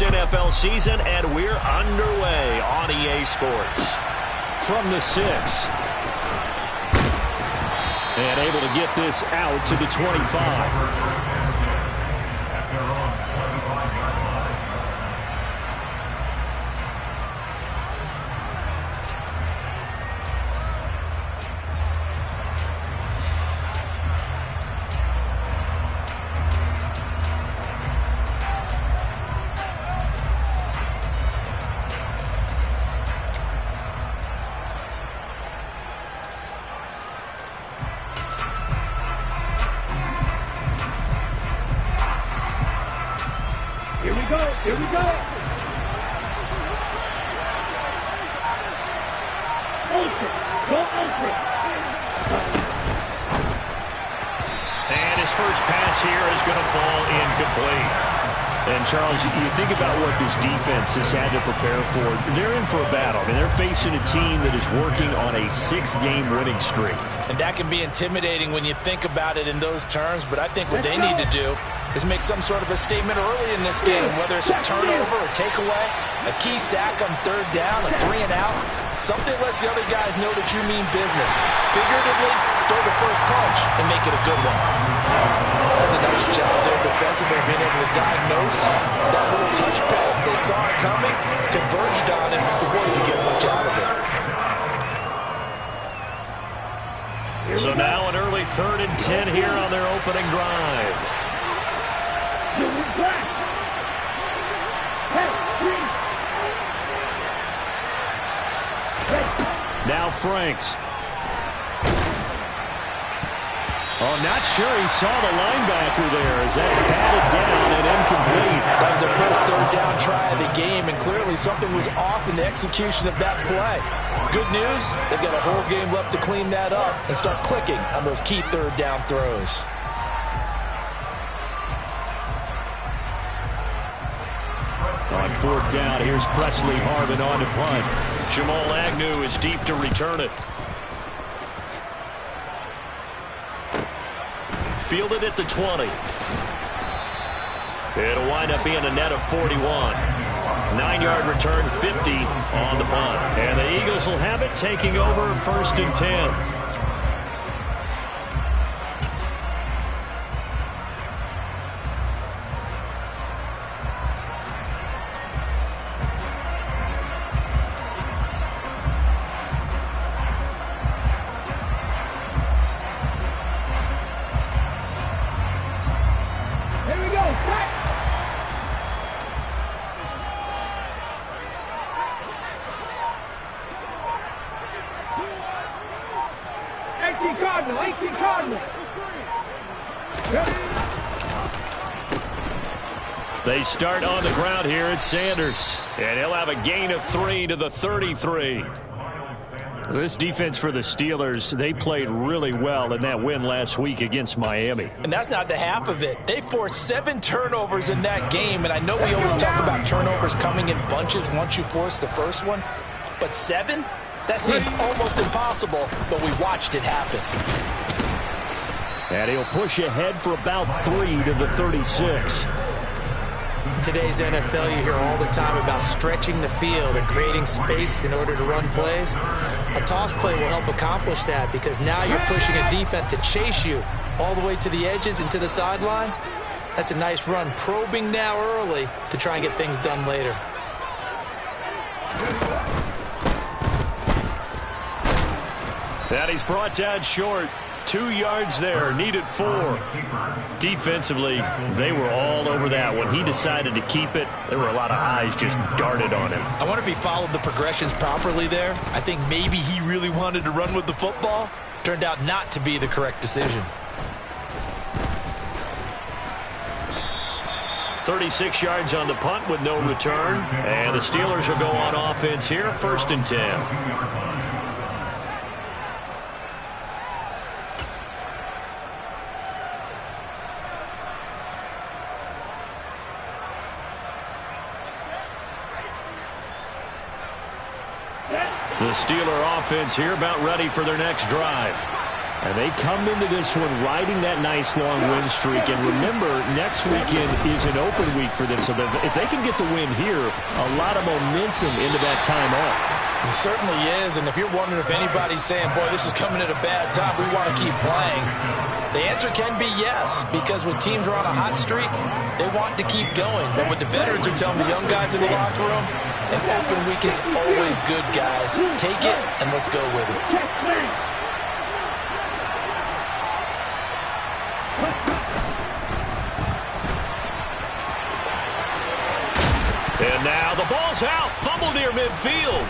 this NFL season, and we're underway on EA Sports. From the 6. And able to get this out to the 25. Here we go. Ultra. Go Ultra. And his first pass here is going to fall incomplete. And, Charles, you think about what this defense has had to prepare for. They're in for a battle. I mean, they're facing a team that is working on a 6-game winning streak. And that can be intimidating when you think about it in those terms. But I think what they need to do is make some sort of a statement early in this game, whether it's a turnover or takeaway, a key sack on 3rd down, a 3 and out. Something lets the other guys know that you mean business. Figuratively, throw the first punch and make it a good one. That's a nice job there defensively, being able to diagnose that little touch pass. They saw it coming, converged on it before he could get much out of it. So now an early 3rd and 10 here on their opening drive. Now Franks. Oh, not sure he saw the linebacker there as that's batted down and incomplete. That was the first 3rd down try of the game, and clearly something was off in the execution of that play. Good news, they've got a whole game left to clean that up and start clicking on those key 3rd down throws. On 4th down, here's Presley Harvin on to punt. Jamal Agnew is deep to return it. Fielded at the 20. It'll wind up being a net of 41. 9-yard return, 50 on the punt. And the Eagles will have it, taking over 1st and 10. They start on the ground here at Sanders, and he'll have a gain of 3 to the 33. This defense for the Steelers, they played really well in that win last week against Miami. And that's not the half of it. They forced 7 turnovers in that game, and I know we always talk about turnovers coming in bunches once you force the first one, but 7? That seems almost impossible, but we watched it happen. And he'll push ahead for about 3 to the 36. In today's NFL, you hear all the time about stretching the field and creating space in order to run plays. A toss play will help accomplish that because now you're pushing a defense to chase you all the way to the edges and to the sideline. That's a nice run, probing now early to try and get things done later. And he's brought down short. 2 yards there, needed 4. Defensively, they were all over that. When he decided to keep it, there were a lot of eyes just darted on him. I wonder if he followed the progressions properly there. I think maybe he really wanted to run with the football. Turned out not to be the correct decision. 36 yards on the punt with no return. And the Steelers will go on offense here, 1st and 10. The Steeler offense here about ready for their next drive. And they come into this one riding that nice long win streak. And remember, next weekend is an open week for them. So if they can get the win here, a lot of momentum into that time off. It certainly is. And if you're wondering if anybody's saying, boy, this is coming at a bad time, we want to keep playing, the answer can be yes. Because when teams are on a hot streak, they want to keep going. But what the veterans are telling the young guys in the locker room, an open week is always good, guys. Take it and let's go with it. And now the ball's out. Fumble near midfield.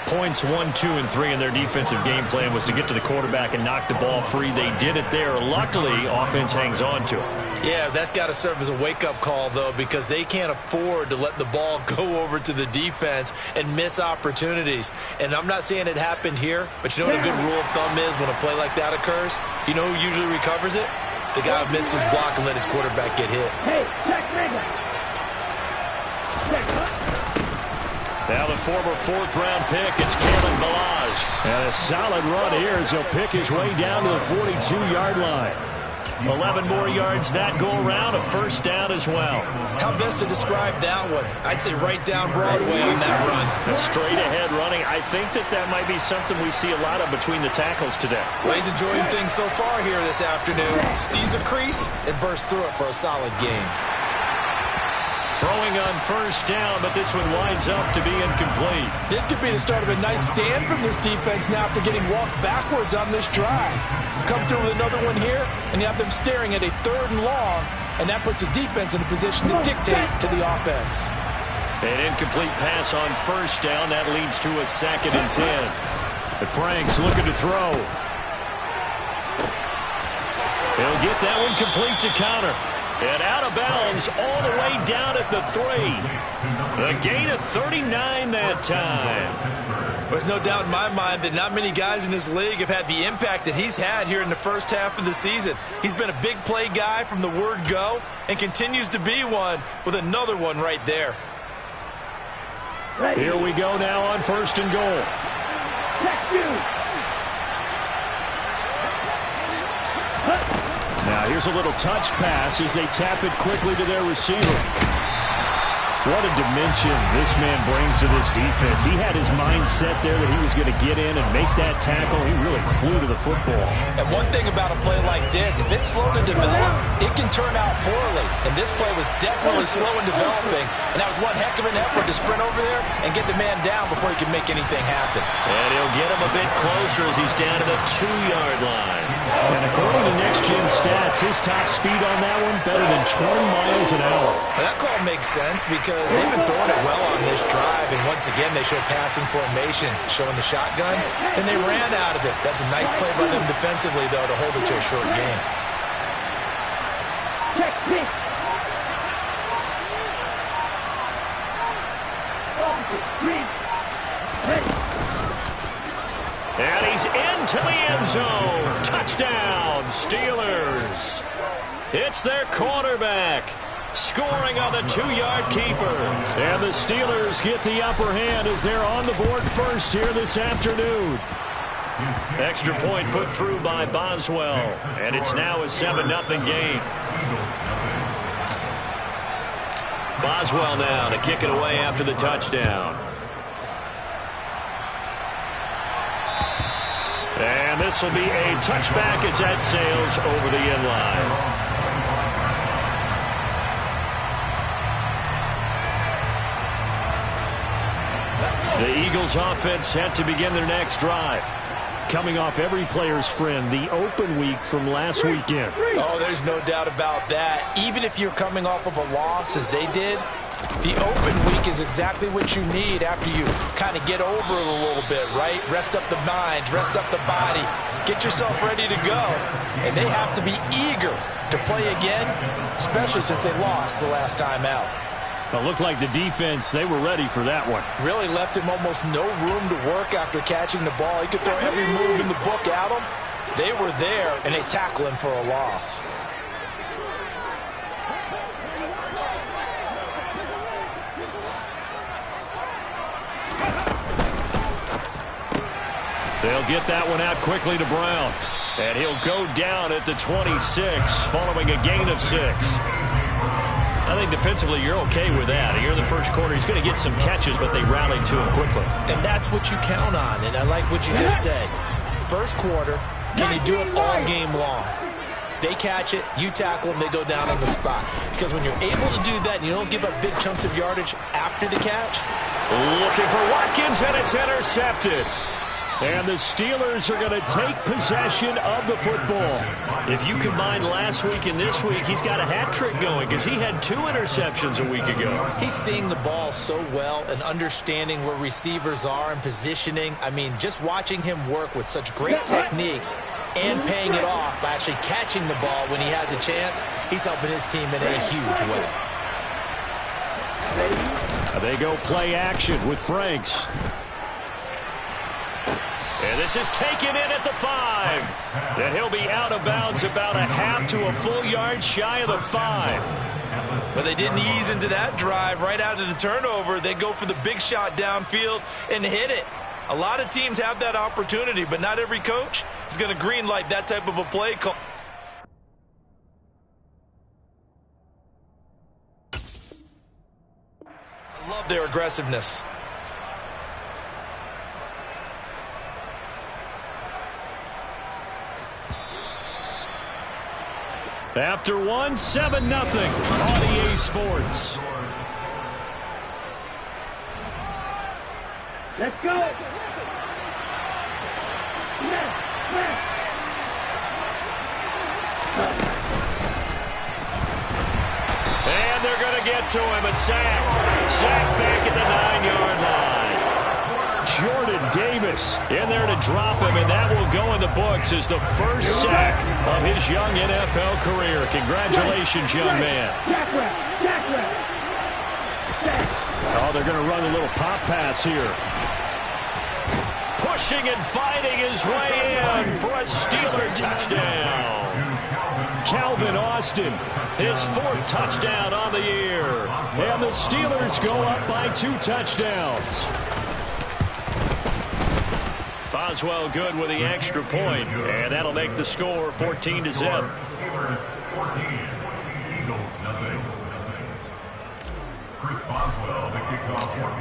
Points 1, 2, and 3 in their defensive game plan was to get to the quarterback and knock the ball free. They did it there. Luckily, offense hangs on to it. Yeah, that's got to serve as a wake-up call, though, because they can't afford to let the ball go over to the defense and miss opportunities. And I'm not saying it happened here, but you know what a good rule of thumb is when a play like that occurs? You know who usually recovers it? The guy who missed his block and let his quarterback get hit. Hey, check Mega. Now the former fourth-round pick, it's Kalen Ballage. And a solid run here as he'll pick his way down to the 42-yard line. 11 more yards that go around, a first down as well. How best to describe that one? I'd say right down Broadway on that run. A straight-ahead running. I think that might be something we see a lot of between the tackles today. Well, he's enjoying things so far here this afternoon. Sees a crease and bursts through it for a solid gain. Throwing on first down, but this one winds up to be incomplete. This could be the start of a nice stand from this defense now after getting walked backwards on this drive. Come through with another one here, and you have them staring at a 3rd and long, and that puts the defense in a position to dictate to the offense. An incomplete pass on first down. That leads to a 2nd and 10. The Franks looking to throw. He'll get that one complete to Connor. And out of bounds all the way down at the 3. A gain of 39 that time. There's no doubt in my mind that not many guys in this league have had the impact that he's had here in the first half of the season. He's been a big play guy from the word go and continues to be one with another one right there. Here we go now on 1st and goal. Check you. Now here's a little touch pass as they tap it quickly to their receiver. What a dimension this man brings to this defense. He had his mind set there that he was going to get in and make that tackle. He really flew to the football. And one thing about a play like this, if it's slow to develop, it can turn out poorly. And this play was definitely slow in developing. And that was one heck of an effort to sprint over there and get the man down before he could make anything happen. And he'll get him a bit closer as he's down to the 2-yard line. And according to Next Gen Stats, his top speed on that one better than 20 miles an hour. Well, that call makes sense because they've been throwing it well on this drive, and once again they show passing formation, showing the shotgun, and they ran out of it. That's a nice play by them defensively, though, to hold it to a short game. Check pick. And he's into the end zone. Touchdown, Steelers. It's their quarterback scoring on the 2-yard keeper. And the Steelers get the upper hand as they're on the board first here this afternoon. Extra point put through by Boswell. And it's now a 7-0 game. Boswell now to kick it away after the touchdown. And this will be a touchback as that sails over the end line. The Eagles offense set to begin their next drive. Coming off every player's friend, the open week from last weekend. Oh, there's no doubt about that. Even if you're coming off of a loss as they did, the open week is exactly what you need after you kind of get over it a little bit, right? Rest up the mind, rest up the body, get yourself ready to go. And they have to be eager to play again, especially since they lost the last time out. It looked like the defense, they were ready for that one. Really left him almost no room to work after catching the ball. He could throw every move in the book at him. They were there, and they tackle him for a loss. They'll get that one out quickly to Brown. And he'll go down at the 26 following a gain of 6. I think defensively you're okay with that. Here in the first quarter, he's going to get some catches, but they rallied to him quickly. And that's what you count on, and I like what you just said. First quarter, can you do it all game long? They catch it, you tackle them, they go down on the spot. Because when you're able to do that and you don't give up big chunks of yardage after the catch. Looking for Watkins, and it's intercepted. And the Steelers are going to take possession of the football. If you combine last week and this week, he's got a hat trick going because he had 2 interceptions a week ago. He's seeing the ball so well and understanding where receivers are and positioning. I mean, just watching him work with such great technique and paying it off by actually catching the ball when he has a chance, he's helping his team in a huge way. They go play action with Franks. And this is taken in at the 5. And he'll be out of bounds about a half to a full yard shy of the 5. But they didn't ease into that drive right out of the turnover. They go for the big shot downfield and hit it. A lot of teams have that opportunity, but not every coach is going to green light that type of a play call. I love their aggressiveness. After 1, 7-0 on EA Sports. Let's go. And they're going to get to him. A sack. Sack back at the 9-yard line. Jordan Davis in there to drop him, and that will go in the books as the first sack of his young NFL career. Congratulations, young man. Oh, they're going to run a little pop pass here. Pushing and fighting his way in for a Steeler touchdown. Calvin Austin, his 4th touchdown on the year. And the Steelers go up by 2 touchdowns. Boswell good with the extra point, and that'll make the score 14-0.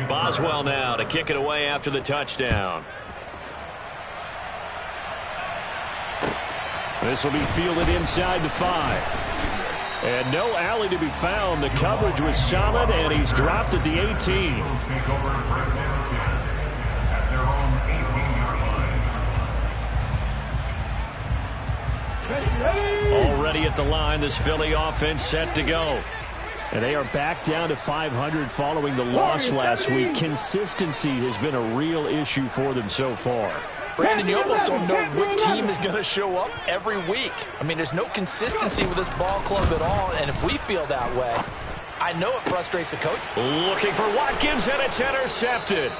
Boswell now to kick it away after the touchdown. This will be fielded inside the 5. And no alley to be found. The coverage was solid, and he's dropped at the 18. Already at the line, this Philly offense set to go. And they are back down to 500 following the loss last week. Consistency has been a real issue for them so far. Brandon, you almost don't know what team is going to show up every week. I mean, there's no consistency with this ball club at all, and if we feel that way, I know it frustrates the coach. Looking for Watkins, and it's intercepted.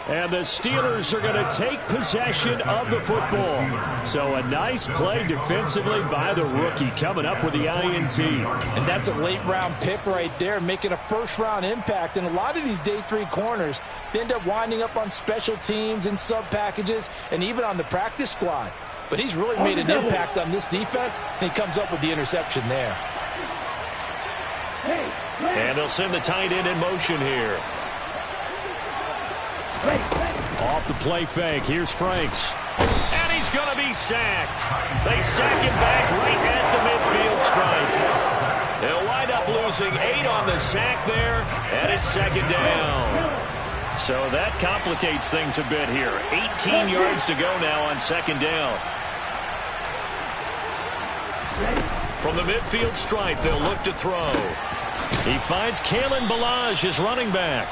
And the Steelers are going to take possession of the football. So a nice play defensively by the rookie coming up with the INT. And that's a late-round pick right there, making a first-round impact. And a lot of these day 3 corners, they end up winding up on special teams and sub-packages and even on the practice squad. But he's really made an impact on this defense, and he comes up with the interception there. And they'll send the tight end in motion here. Off the play fake, here's Franks. And he's going to be sacked. They sack him back right at the midfield stripe. They'll wind up losing 8 on the sack there, and it's 2nd down. So that complicates things a bit here. 18 yards to go now on 2nd down. From the midfield stripe, they'll look to throw. He finds Kalen Ballage, his running back.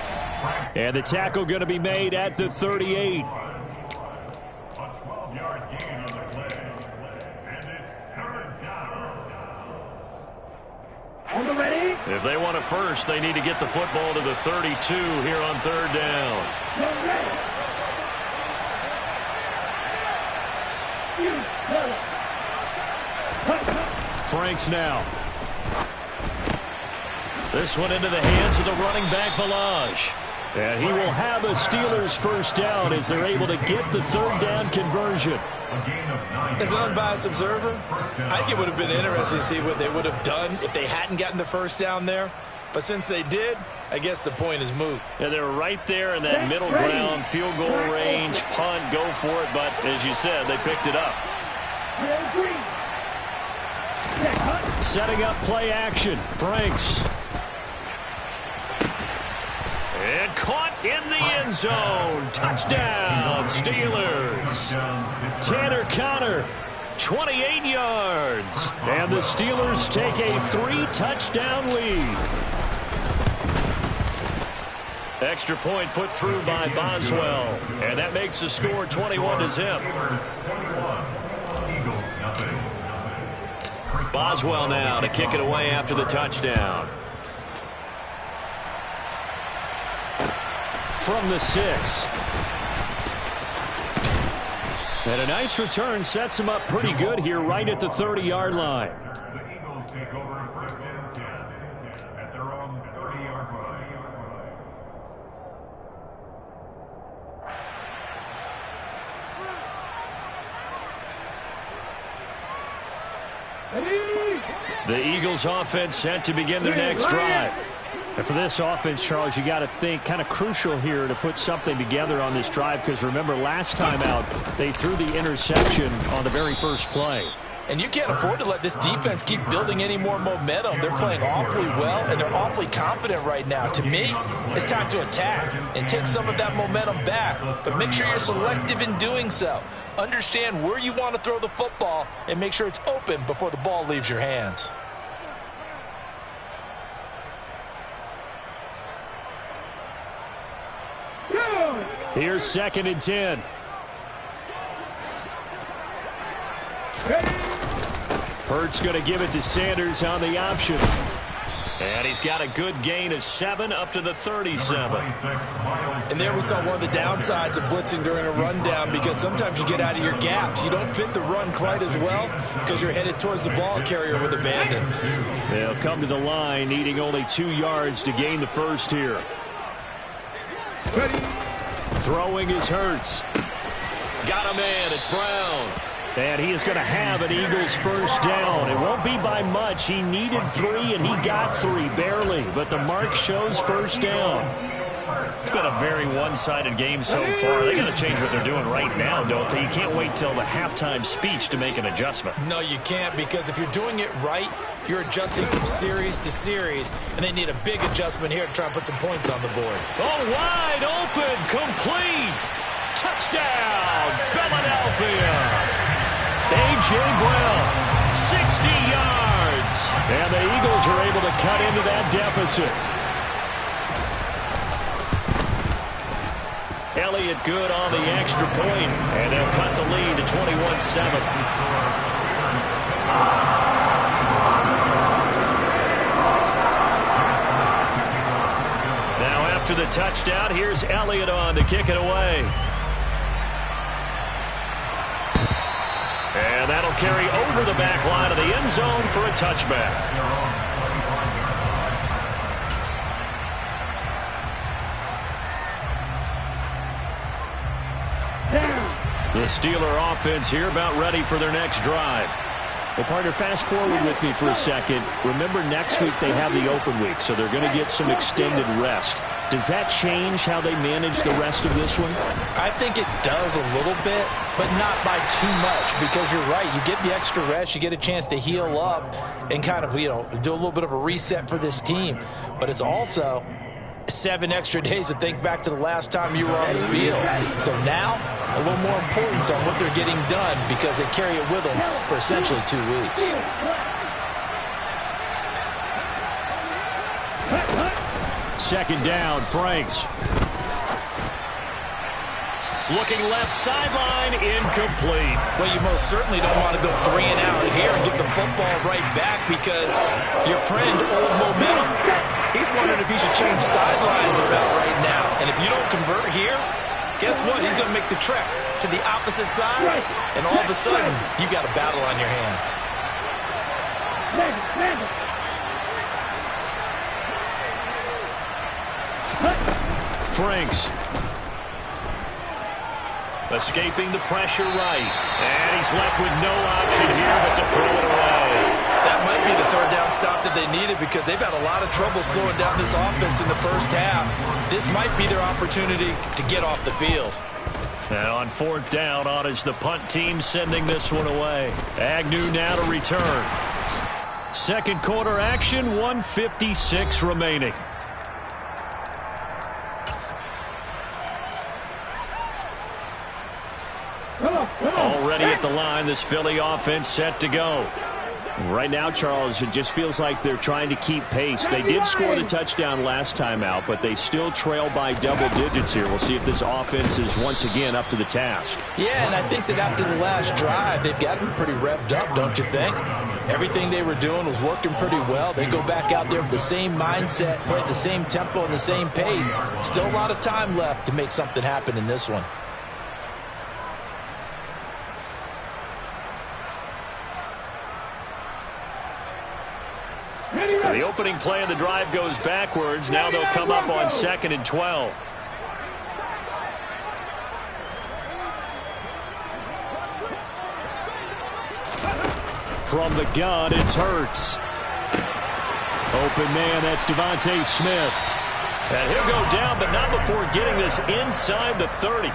And the tackle going to be made at the 38. If they want it first, they need to get the football to the 32 here on 3rd down. Franks now. This one into the hands of the running back, Ballage. And he will have a Steelers first down as they're able to get the third down conversion. As an unbiased observer, I think it would have been interesting to see what they would have done if they hadn't gotten the first down there. But since they did, I guess the point is moot. Yeah, they're right there in that middle ground, field goal range, punt, go for it. But as you said, they picked it up. Setting up play action. Franks. And caught in the end zone. Touchdown, Steelers. Tanner Conner, 28 yards. And the Steelers take a 3-touchdown lead. Extra point put through by Boswell. And that makes the score 21-0. Boswell now to kick it away after the touchdown. From the 6. And a nice return sets him up pretty good here right at the 30-yard line. The Eagles take over first and 10 at their own 30-yard line. The Eagles offense set to begin their next drive. And for this offense, Charles, you got to think kind of crucial here to put something together on this drive, because remember last time out they threw the interception on the very first play. And you can't afford to let this defense keep building any more momentum. They're playing awfully well, and they're awfully confident right now. To me, it's time to attack and take some of that momentum back. But make sure you're selective in doing so. Understand where you want to throw the football and make sure it's open before the ball leaves your hands. Here's 2nd and 10. Hurts going to give it to Sanders on the option. And he's got a good gain of 7 up to the 37. And there we saw one of the downsides of blitzing during a rundown, because sometimes you get out of your gaps. You don't fit the run quite as well because you're headed towards the ball carrier with abandon. They'll come to the line needing only 2 yards to gain the first here. Throwing is Hurts. Got a man. It's Brown. And he is going to have an Eagles first down. It won't be by much. He needed 3, and he got 3, barely. But the mark shows first down. It's been a very one-sided game so far. They got to change what they're doing right now, don't they? You can't wait till the halftime speech to make an adjustment. No, you can't, because if you're doing it right, you're adjusting from series to series, and they need a big adjustment here to try and put some points on the board. Oh, wide open, complete. Touchdown, Philadelphia. A.J. Brown, 60 yards. And the Eagles are able to cut into that deficit. Elliott good on the extra point, and they'll cut the lead to 21-7. Now after the touchdown, here's Elliott on to kick it away. And that'll carry over the back line of the end zone for a touchback. The Steeler offense here about ready for their next drive. Well, partner, fast forward with me for a second. Remember, next week they have the open week, so they're going to get some extended rest. Does that change how they manage the rest of this one? I think it does a little bit, but not by too much, because you're right. You get the extra rest. You get a chance to heal up and kind of, do a little bit of a reset for this team. But it's also 7 extra days to think back to the last time you were on the field. So now, a little more importance on what they're getting done, because they carry it with them for essentially 2 weeks. Second down, Franks. Looking left sideline, incomplete. Well, you most certainly don't want to go 3 and out here and get the football right back, because your friend, Old Momentum, he's wondering if he should change sidelines about right now. And if you don't convert here, guess what? He's going to make the trek to the opposite side, and all of a sudden, you got a battle on your hands. Franks. Escaping the pressure right. And he's left with no option here but to throw it away. That might be the third down stop that they needed because they've had a lot of trouble slowing down this offense in the first half. This might be their opportunity to get off the field. And on fourth down, on is the punt team sending this one away. Agnew now to return. Second quarter action, 1:56 remaining. Already at the line, this Philly offense set to go. Right now, Charles, it just feels like they're trying to keep pace. They did score the touchdown last time out, but they still trail by double digits here. We'll see if this offense is once again up to the task. Yeah, and I think that after the last drive, they've got to be pretty revved up, don't you think? Everything they were doing was working pretty well. They go back out there with the same mindset, play at the same tempo and the same pace. Still a lot of time left to make something happen in this one. So the opening play of the drive goes backwards. Now they'll come up on 2nd and 12. From the gun, it's Hurts. Open man, that's Devontae Smith. And he'll go down, but not before getting this inside the 30.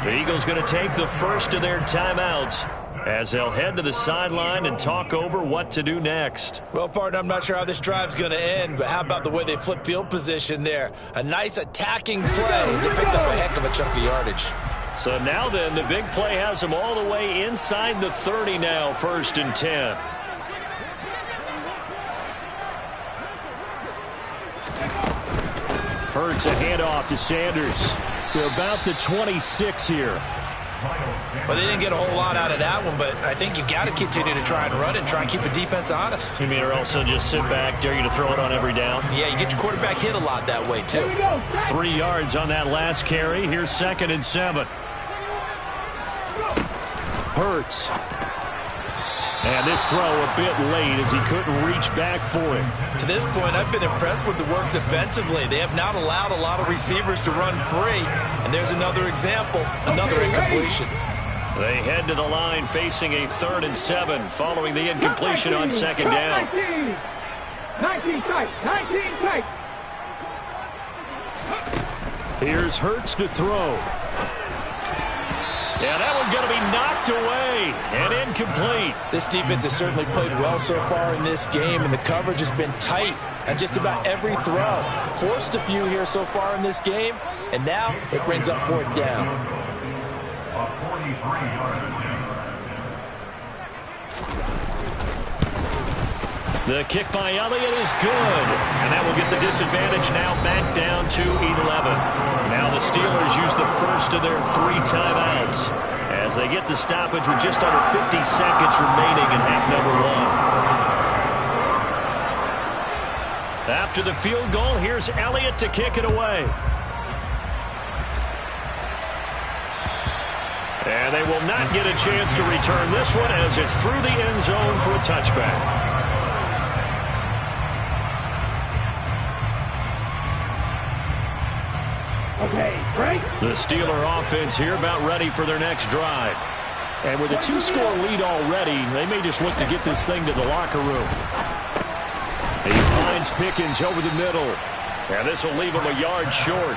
The Eagles going to take the first of their timeouts as they'll head to the sideline and talk over what to do next. Well, partner, I'm not sure how this drive's going to end, but how about the way they flip field position there? A nice attacking play. They picked up a heck of a chunk of yardage. So now then, the big play has them all the way inside the 30 now, 1st and 10. Hurts a handoff to Sanders to about the 26 here. Well, they didn't get a whole lot out of that one, but I think you got to continue to try and run and try and keep the defense honest. You mean, or also just sit back, dare you to throw it on every down? Yeah, you get your quarterback hit a lot that way, too. 3 yards on that last carry. Here's 2nd and 7. Hurts. And this throw a bit late as he couldn't reach back for it. To this point, I've been impressed with the work defensively. They have not allowed a lot of receivers to run free. And there's another example, another incompletion. They head to the line facing a 3rd and 7 following the incompletion on 2nd down. 19 tight, 19 tight. Here's Hurts to throw. Yeah, that one's going to be knocked away and incomplete. This defense has certainly played well so far in this game, and the coverage has been tight on just about every throw. Forced a few here so far in this game, and now it brings up 4th down. A 43-yard attempt. The kick by Elliott is good, and that will get the disadvantage now back down to 11. Now the Steelers use the first of their 3 timeouts as they get the stoppage with just under 50 seconds remaining in half number 1. After the field goal, here's Elliott to kick it away. And they will not get a chance to return this one as it's through the end zone for a touchback. Okay, break. The Steeler offense here about ready for their next drive. And with a 2-score lead already, they may just look to get this thing to the locker room. He finds Pickens over the middle. And this will leave him a yard short.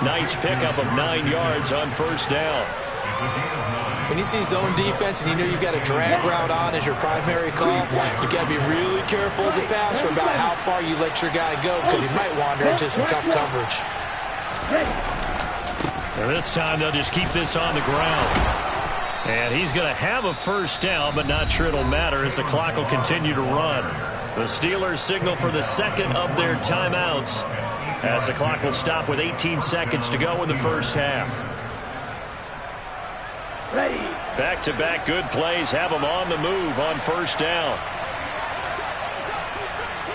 Nice pickup of 9 yards on 1st down. When you see zone defense and you know you've got a drag route on as your primary call, you've got to be really careful as a passer about how far you let your guy go because he might wander into some tough coverage. And this time they'll just keep this on the ground. And he's going to have a 1st down, but not sure it'll matter as the clock will continue to run. The Steelers signal for the 2nd of their timeouts as the clock will stop with 18 seconds to go in the 1st half. Ready. Back-to-back good plays have them on the move on 1st down.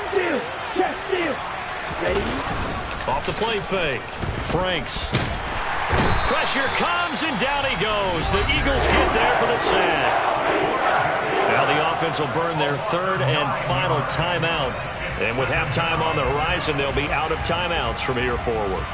Steal, check, steal. Ready. Off the play fake. Franks. Pressure comes, and down he goes. The Eagles get there for the sack. Now the offense will burn their 3rd and final timeout. And with halftime on the horizon, they'll be out of timeouts from here forward.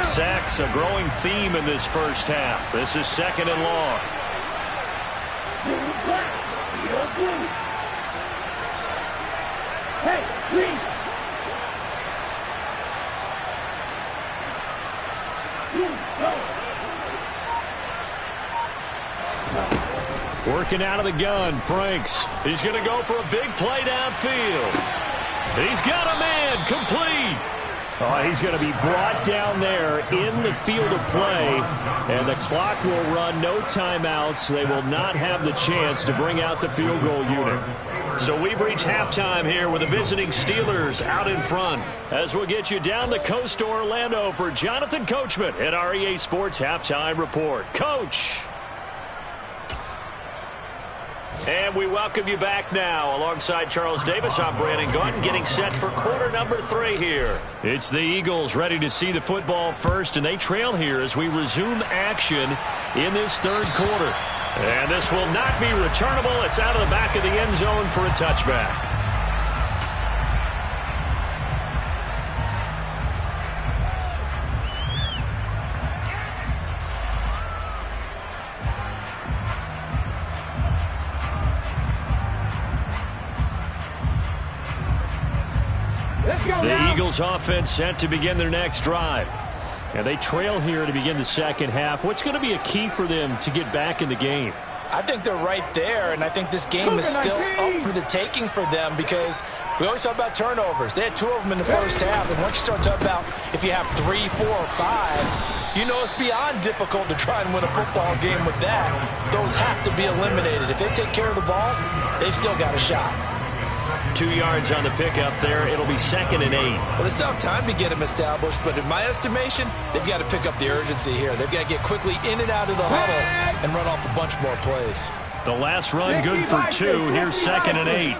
Sacks, a growing theme in this first half. This is 2nd and long. Hey, please. Working out of the gun, Franks. He's going to go for a big play downfield. He's got a man, complete. Oh, he's going to be brought down there in the field of play, and the clock will run, no timeouts. They will not have the chance to bring out the field goal unit. So we've reached halftime here with the visiting Steelers out in front. As we'll get you down the coast to Orlando for Jonathan Coachman at our EA Sports Halftime Report. Coach! And we welcome you back now. Alongside Charles Davis, I'm Brandon Gaudin, getting set for quarter number 3 here. It's the Eagles ready to see the football first, and they trail here as we resume action in this 3rd quarter. And this will not be returnable. It's out of the back of the end zone for a touchback. The Eagles offense set to begin their next drive. And they trail here to begin the second half. What's going to be a key for them to get back in the game? I think they're right there, and I think this game is still up for the taking for them because we always talk about turnovers. They had 2 of them in the first half, and once you start talking about if you have 3, 4, or 5, you know it's beyond difficult to try and win a football game with that. Those have to be eliminated. If they take care of the ball, they've still got a shot. 2 yards on the pickup there. It'll be 2nd and 8. Well, they still have time to get them established, but in my estimation, they've got to pick up the urgency here. They've got to get quickly in and out of the huddle and run off a bunch more plays. The last run good for 2. Here's 2nd and 8.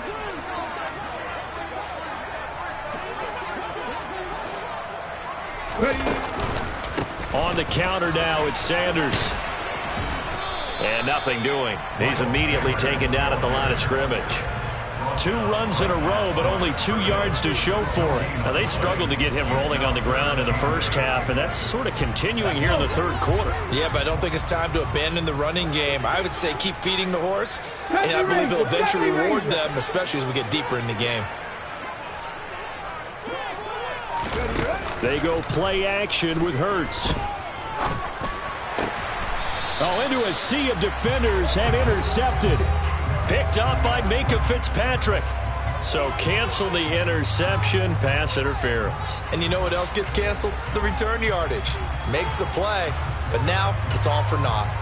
On the counter now, it's Sanders. And nothing doing. He's immediately taken down at the line of scrimmage. 2 runs in a row, but only 2 yards to show for it. Now, they struggled to get him rolling on the ground in the first half, and that's sort of continuing here in the 3rd quarter. Yeah, but I don't think it's time to abandon the running game. I would say keep feeding the horse, and I believe it'll eventually reward them, especially as we get deeper in the game. They go play action with Hurts. Oh, into a sea of defenders and intercepted. Picked up by Minkah Fitzpatrick. So cancel the interception, pass interference. And you know what else gets canceled? The return yardage. Makes the play, but now it's all for naught.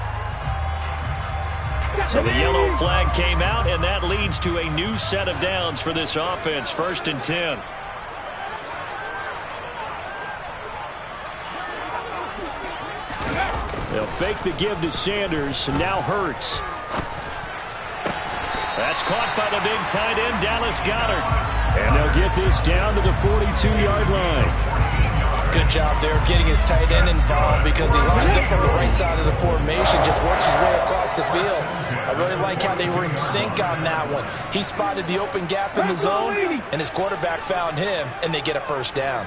So the yellow flag came out, and that leads to a new set of downs for this offense. 1st and 10. They'll fake the give to Sanders, and now Hurts. That's caught by the big tight end, Dallas Goedert. And they'll get this down to the 42-yard line. Good job there of getting his tight end involved because he lines up on the right side of the formation, just works his way across the field. I really like how they were in sync on that one. He spotted the open gap in the zone, and his quarterback found him, and they get a 1st down.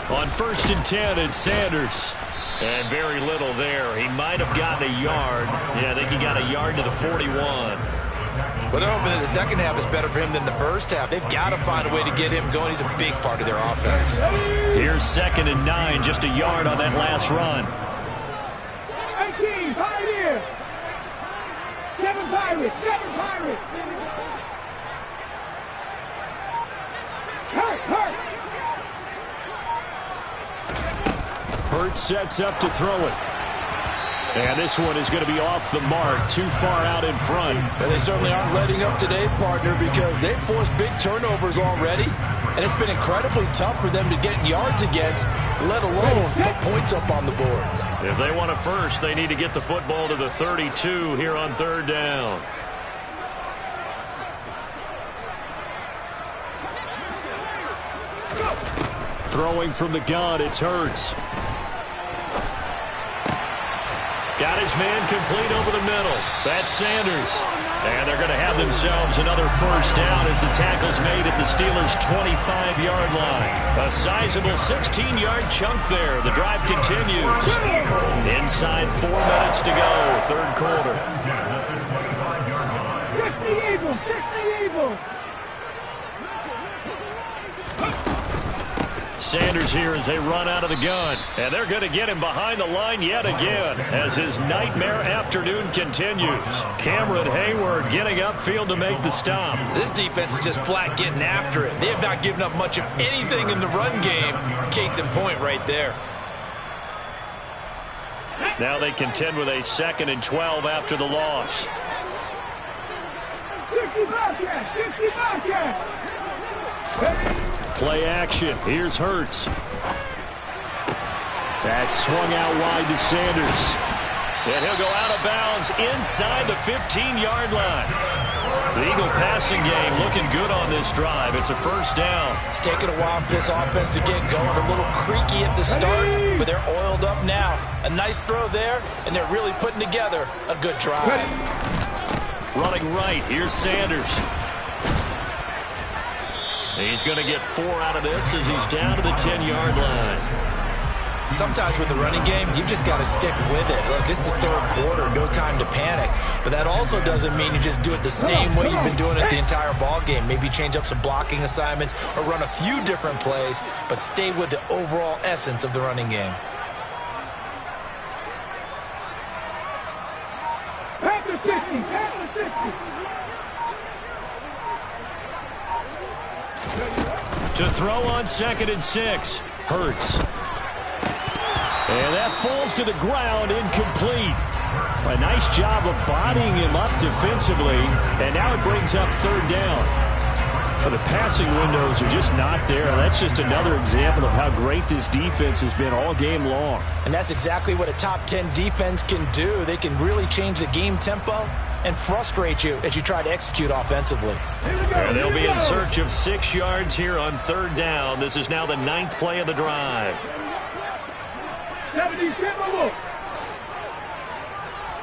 On 1st and 10, it's Sanders. And very little there. He might have gotten a yard. Yeah, I think he got a yard to the 41. Well, they're hoping that the second half is better for him than the first half. They've got to find a way to get him going. He's a big part of their offense. Here's 2nd and 9, just a yard on that last run. 18, Pioneer! 7 Pirates, 7 Pirates! Hurt! Hurts sets up to throw it. And this one is going to be off the mark, too far out in front. But they certainly aren't letting up today, partner, because they've forced big turnovers already. And it's been incredibly tough for them to get yards against, let alone put points up on the board. If they want a first, they need to get the football to the 32 here on 3rd down. Throwing from the gun, it's Hurts. Got his man complete over the middle. That's Sanders. And they're going to have themselves another first down as the tackle's made at the Steelers' 25-yard line. A sizable 16-yard chunk there. The drive continues. Inside 4 minutes to go, third quarter. 60 Eagles, 60 Eagles. Sanders here as they run out of the gun. And they're going to get him behind the line yet again as his nightmare afternoon continues. Cameron Hayward getting upfield to make the stop. This defense is just flat getting after it. They have not given up much of anything in the run game. Case in point right there. Now they contend with a 2nd and 12 after the loss. 60 Bobcats, 60 Bobcats. Play action. Here's Hurts. That's swung out wide to Sanders. And he'll go out of bounds inside the 15-yard line. The Eagle passing game looking good on this drive. It's a first down. It's taken a while for this offense to get going. A little creaky at the start, but they're oiled up now. A nice throw there, and they're really putting together a good drive. Running right. Here's Sanders. He's going to get 4 out of this as he's down to the 10-yard line. Sometimes with the running game, you've just got to stick with it. Look, it's the third quarter, no time to panic. But that also doesn't mean you just do it the same way you've been doing it the entire ball game. Maybe change up some blocking assignments or run a few different plays, but stay with the overall essence of the running game. Back to 60, back to 60. To throw on 2nd and 6. Hurts. And that falls to the ground, incomplete. A nice job of bodying him up defensively. And now it brings up 3rd down. But the passing windows are just not there. That's just another example of how great this defense has been all game long. And that's exactly what a top 10 defense can do. They can really change the game tempo and frustrate you as you try to execute offensively. And they'll be in search of 6 yards here on 3rd down. This is now the 9th play of the drive. 70 Timberwolves.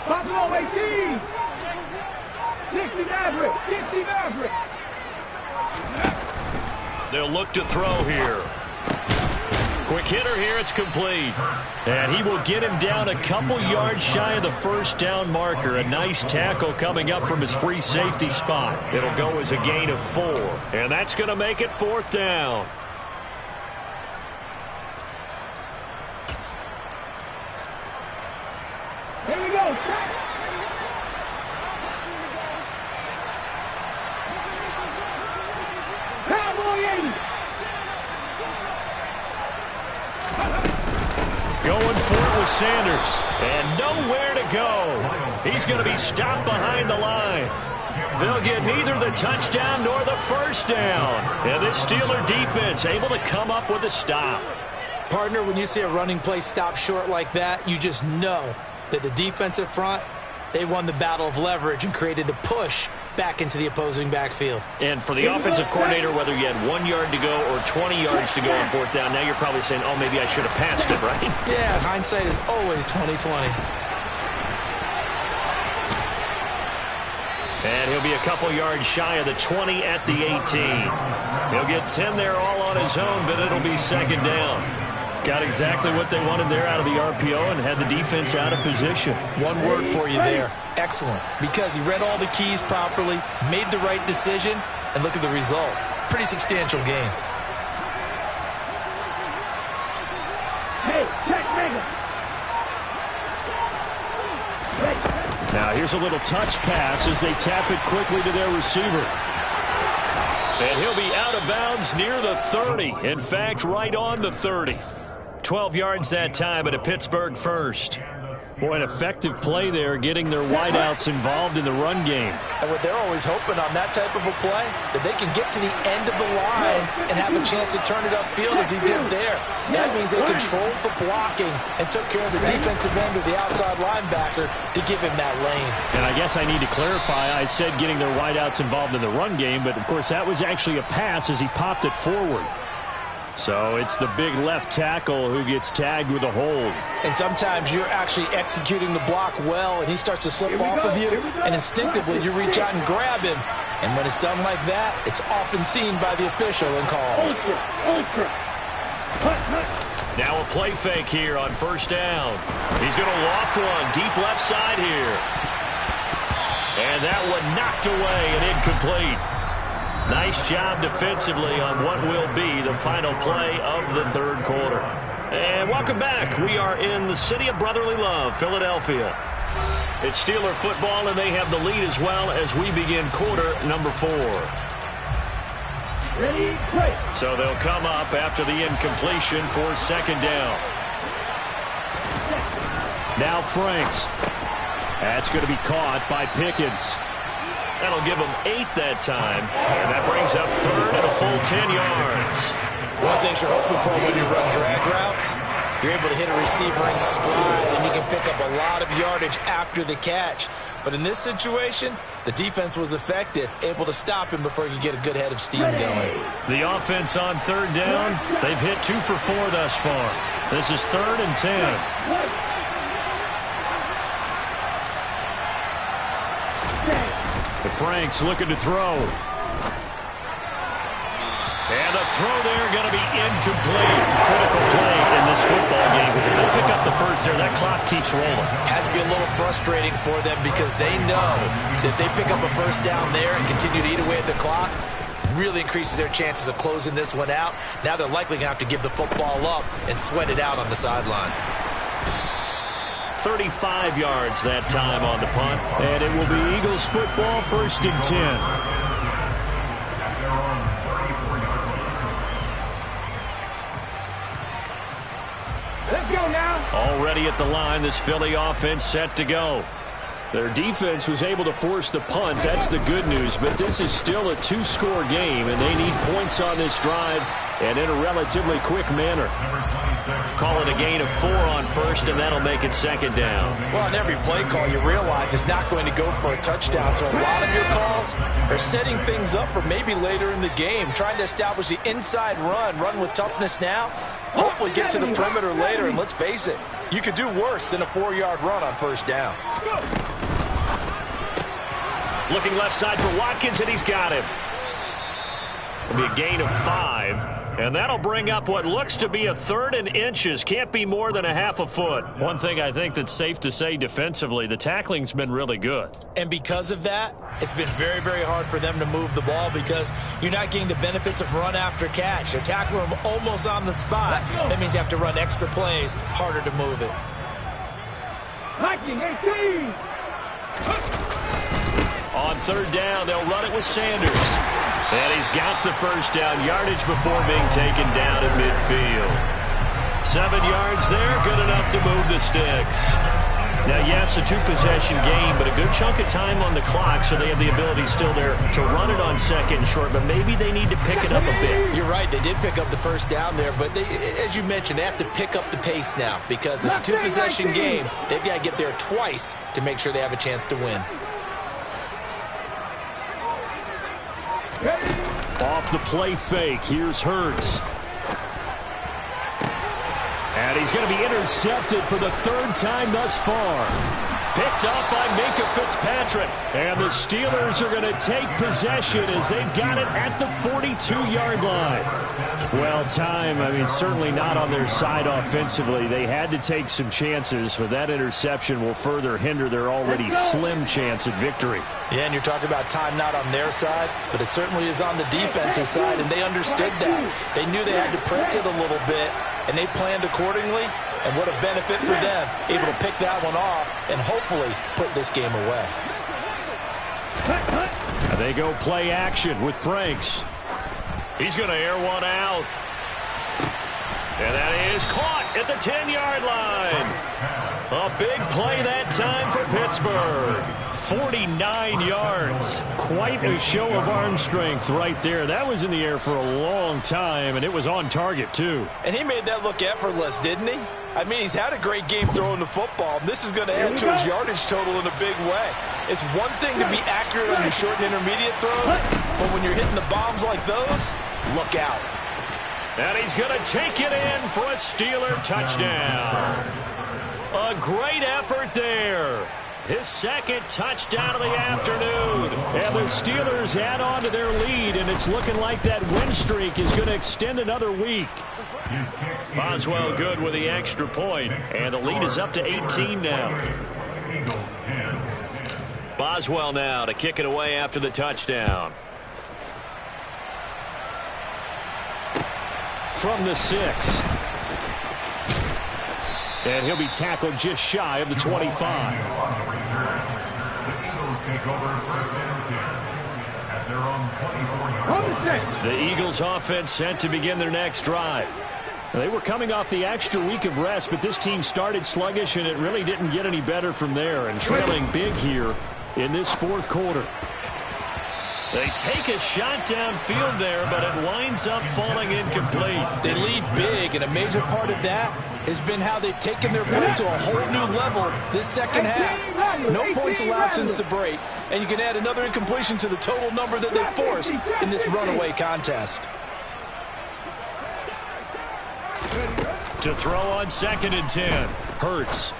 Buffalo 18. 60 Maverick, 60 Maverick. They'll look to throw here. Quick hitter here, it's complete. And he will get him down a couple yards shy of the first down marker. A nice tackle coming up from his free safety spot. It'll go as a gain of 4. And that's going to make it 4th down. Here we go. Cowboy 80. Going for it with Sanders. And nowhere to go. He's going to be stopped behind the line. They'll get neither the touchdown nor the first down. And this Steeler defense able to come up with a stop. Partner, when you see a running play stop short like that, you just know that the defensive front, they won the battle of leverage and created the push back into the opposing backfield. And for the offensive coordinator, whether you had 1 yard to go or 20 yards to go on 4th down, now you're probably saying, oh, maybe I should have passed it, right? Yeah, hindsight is always 20/20. And he'll be a couple yards shy of the 20 at the 18. He'll get 10 there all on his own, but it'll be 2nd down. Got exactly what they wanted there out of the RPO and had the defense out of position. One word for you there. Excellent. Because he read all the keys properly, made the right decision, and look at the result. Pretty substantial game. Hey, check Mega. Now here's a little touch pass as they tap it quickly to their receiver. And he'll be out of bounds near the 30. In fact, right on the 30. 12 yards that time at a Pittsburgh first. Boy, an effective play there, getting their wideouts involved in the run game. And what they're always hoping on that type of a play, that they can get to the end of the line and have a chance to turn it upfield as he did there. That means they controlled the blocking and took care of the defensive end of the outside linebacker to give him that lane. And I guess I need to clarify, I said getting their wideouts involved in the run game, but of course that was actually a pass as he popped it forward. So it's the big left tackle who gets tagged with a hold. And sometimes you're actually executing the block well, and he starts to slip off of you, and instinctively you reach out and grab him. And when it's done like that, it's often seen by the official and called. Now a play fake here on first down. He's going to loft one deep left side here. And that one knocked away and incomplete. Nice job defensively on what will be the final play of the third quarter. And welcome back. We are in the city of brotherly love, Philadelphia. It's Steeler football, and they have the lead as well as we begin quarter number 4. Ready, play. So they'll come up after the incompletion for second down. Now Franks. That's going to be caught by Pickens. That'll give him 8 that time. And that brings up third and a full 10 yards. One thing you're hoping for when you run drag routes, you're able to hit a receiver in stride, and you can pick up a lot of yardage after the catch. But in this situation, the defense was effective, able to stop him before he could get a good head of steam going. The offense on third down, they've hit 2 for 4 thus far. This is third and 10. Franks looking to throw. And the throw there going to be incomplete. Critical play in this football game because if they pick up the first there, that clock keeps rolling. Has to be a little frustrating for them because they know that they pick up a first down there and continue to eat away at the clock, really increases their chances of closing this one out. Now they're likely going to have to give the football up and sweat it out on the sideline. 35 yards that time on the punt. And it will be Eagles football, first and 10. Let's go now. Already at the line, this Philly offense set to go. Their defense was able to force the punt. That's the good news. But this is still a 2-score game, and they need points on this drive and in a relatively quick manner. Call it a gain of 4 on first, and that'll make it second down. Well, on every play call, you realize it's not going to go for a touchdown. So a lot of your calls are setting things up for maybe later in the game, trying to establish the inside run with toughness now, hopefully get to the perimeter later. And let's face it, you could do worse than a 4-yard run on first down. Looking left side for Watkins, and he's got him. It'll be a gain of 5. And that'll bring up what looks to be a third and inches. Can't be more than a half a foot. One thing I think that's safe to say defensively, the tackling's been really good. And because of that, it's been very, very hard for them to move the ball because you're not getting the benefits of run after catch. They're tackling them almost on the spot. That means you have to run extra plays, harder to move it. Liking 18. On third down, they'll run it with Sanders. And he's got the first down yardage before being taken down at midfield. 7 yards there, good enough to move the sticks. Now, yes, a 2-possession game, but a good chunk of time on the clock, so they have the ability still there to run it on second and short, but maybe they need to pick it up a bit. You're right, they did pick up the first down there, but they, as you mentioned, they have to pick up the pace now because it's a 2-possession game. They've got to get there twice to make sure they have a chance to win. Off the play fake, here's Hurts. And he's going to be intercepted for the 3rd time thus far. Picked up by Minkah Fitzpatrick. And the Steelers are going to take possession as they've got it at the 42-yard line. Well, certainly not on their side offensively. They had to take some chances, but that interception will further hinder their already slim chance at victory. Yeah, and you're talking about time not on their side, but it certainly is on the defensive side, and they understood that. They knew they had to press it a little bit, and they planned accordingly, and what a benefit for them, able to pick that one off and hopefully put this game away. They go play action with Franks. He's going to air one out. And that is caught at the 10-yard line. A big play that time for Pittsburgh. 49 yards. Quite a show of arm strength right there. That was in the air for a long time, and it was on target, too. And he made that look effortless, didn't he? I mean, he's had a great game throwing the football, and this is going to add to his yardage total in a big way. It's one thing to be accurate on your short and intermediate throws, but when you're hitting the bombs like those, look out. And he's going to take it in for a Steeler touchdown. A great effort there. His second touchdown of the afternoon. And the Steelers add on to their lead, and it's looking like that win streak is going to extend another week. Boswell good with the extra point, and the lead is up to 18 now. Boswell now to kick it away after the touchdown. From the 6. And he'll be tackled just shy of the 25. The Eagles offense set to begin their next drive. They were coming off the extra week of rest, but this team started sluggish, and it really didn't get any better from there, and trailing big here in this fourth quarter. They take a shot downfield there, but it winds up falling incomplete. They lead big, and a major part of that has been how they've taken their play to a whole new level this second half. No points allowed since the break, and you can add another incompletion to the total number that they forced in this runaway contest. To throw on 2nd and 10. Hurts.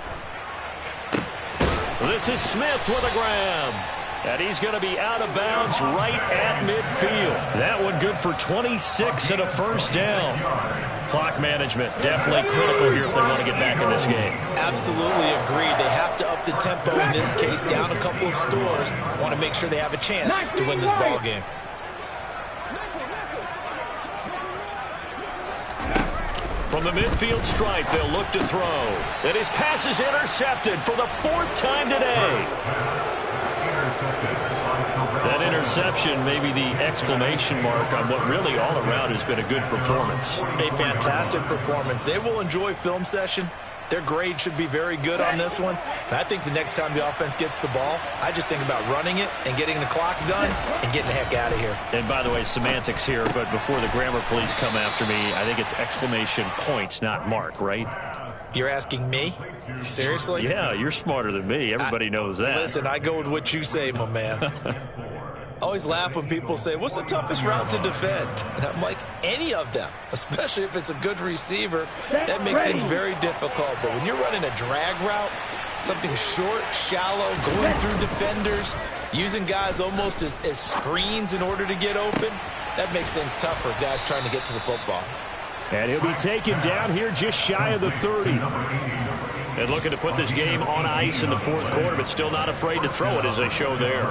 This is Smith with a grab. And he's going to be out of bounds right at midfield. That one good for 26 and a first down. Clock management definitely critical here if they want to get back in this game. Absolutely agreed. They have to up the tempo in this case, down a couple of scores. Want to make sure they have a chance to win this ball game. From the midfield stripe, they'll look to throw. And his pass is intercepted for the 4th time today. That interception may be the exclamation mark on what really all around has been a good performance. A fantastic performance. They will enjoy film session. Their grade should be very good on this one. And I think the next time the offense gets the ball, I just think about running it and getting the clock done and getting the heck out of here. And by the way, semantics here, but before the grammar police come after me, I think it's exclamation point, not mark, right? You're asking me? Seriously? Yeah, you're smarter than me. Everybody knows that. Listen, I go with what you say, my man. I always laugh when people say, what's the toughest route to defend? And I'm like, any of them, especially if it's a good receiver. That makes things very difficult. But when you're running a drag route, something short, shallow, going through defenders, using guys almost as screens in order to get open, that makes things tough for guys trying to get to the football. And he'll be taken down here just shy of the 30. And looking to put this game on ice in the 4th quarter, but still not afraid to throw it as they show there.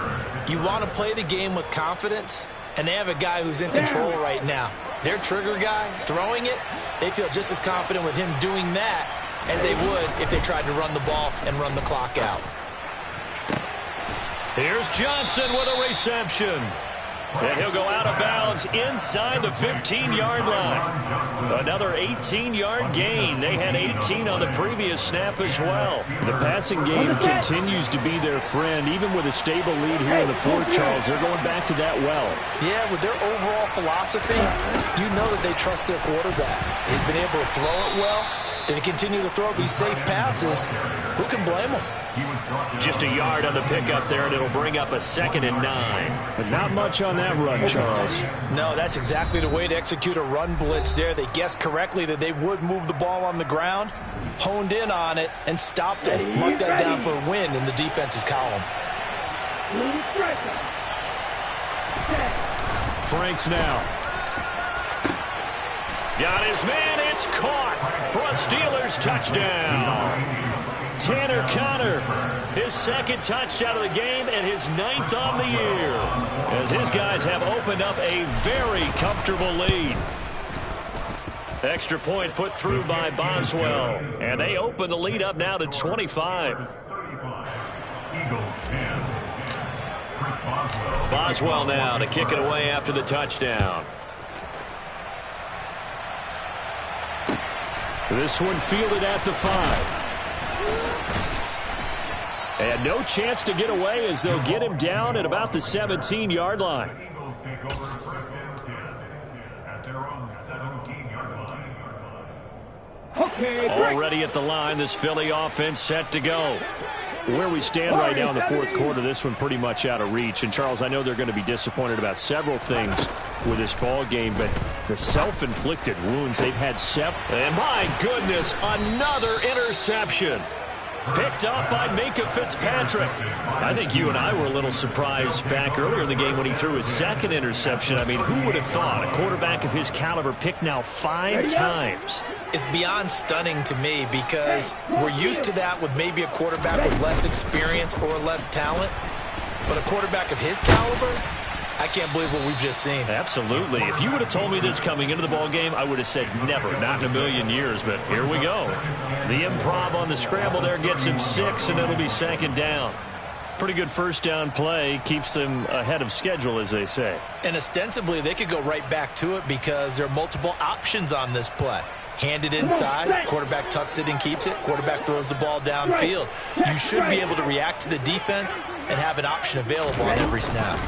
You want to play the game with confidence, and they have a guy who's in control right now. Their trigger guy, throwing it, they feel just as confident with him doing that as they would if they tried to run the ball and run the clock out. Here's Johnson with a reception. And he'll go out of bounds inside the 15-yard line. Another 18-yard gain. They had 18 on the previous snap as well. The passing game continues to be their friend. Even with a stable lead here in the 4th, Charles, they're going back to that well. Yeah, with their overall philosophy, you know that they trust their quarterback. They've been able to throw it well. They continue to throw these safe passes. Who can blame them? Just a yard on the pickup there, and it'll bring up a 2nd and 9. But not much on that run, Charles. No, that's exactly the way to execute a run blitz there. They guessed correctly that they would move the ball on the ground, honed in on it, and stopped it. Mark that down for a win in the defense's column. Franks now. Got his man. It's caught for a Steelers touchdown. Tanner Conner, his 2nd touchdown of the game and his 9th on the year, as his guys have opened up a very comfortable lead. Extra point put through by Boswell, and they open the lead up now to 25. Boswell now to kick it away after the touchdown. This one fielded at the 5. And no chance to get away as they'll get him down at about the 17-yard line. Already at the line, this Philly offense set to go. where we stand right now in the fourth quarter, this one pretty much out of reach. And, Charles, I know they're going to be disappointed about several things with this ball game, but the self-inflicted wounds they've had and my goodness, another interception. Picked up by Minkah Fitzpatrick. I think you and I were a little surprised back earlier in the game when he threw his second interception. I mean, who would have thought a quarterback of his caliber picked now 5 times? It's beyond stunning to me because we're used to that with maybe a quarterback with less experience or less talent. But a quarterback of his caliber, I can't believe what we've just seen. Absolutely. If you would have told me this coming into the ball game, I would have said never, not in a million years. But here we go. The improv on the scramble there gets him 6, and it'll be second down. Pretty good first down play. Keeps them ahead of schedule, as they say. And ostensibly, they could go right back to it because there are multiple options on this play. Hand it inside, quarterback tucks it and keeps it, quarterback throws the ball downfield. You should be able to react to the defense and have an option available on every snap.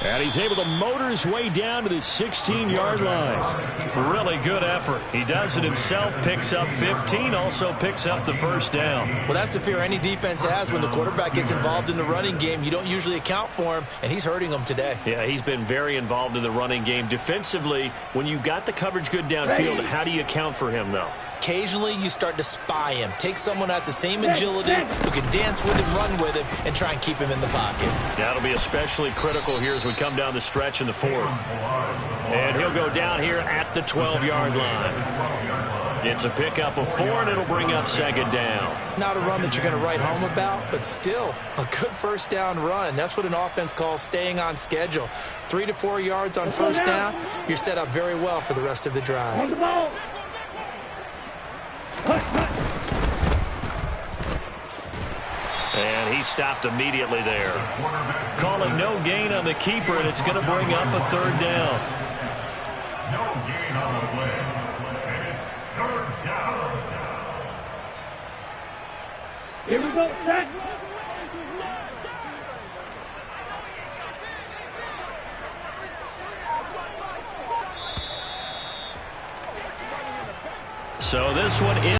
And he's able to motor his way down to the 16-yard line. Really good effort. He does it himself, picks up 15, also picks up the first down. Well, that's the fear any defense has when the quarterback gets involved in the running game. You don't usually account for him, and he's hurting them today. Yeah, he's been very involved in the running game. Defensively, when you got the coverage good downfield, how do you account for him, though? Occasionally, you start to spy him. Take someone that's the same agility, who can dance with him, run with him, and try and keep him in the pocket. That'll be especially critical here as we come down the stretch in the fourth. And he'll go down here at the 12-yard line. It's a pickup of 4, and it'll bring up second down. Not a run that you're going to write home about, but still a good first down run. That's what an offense calls staying on schedule. 3 to 4 yards on first down, you're set up very well for the rest of the drive. And he stopped immediately there. Calling no gain on the keeper, and it's going to bring up a third down. No gain on the play. And it's third down. Here we go, set. So this one is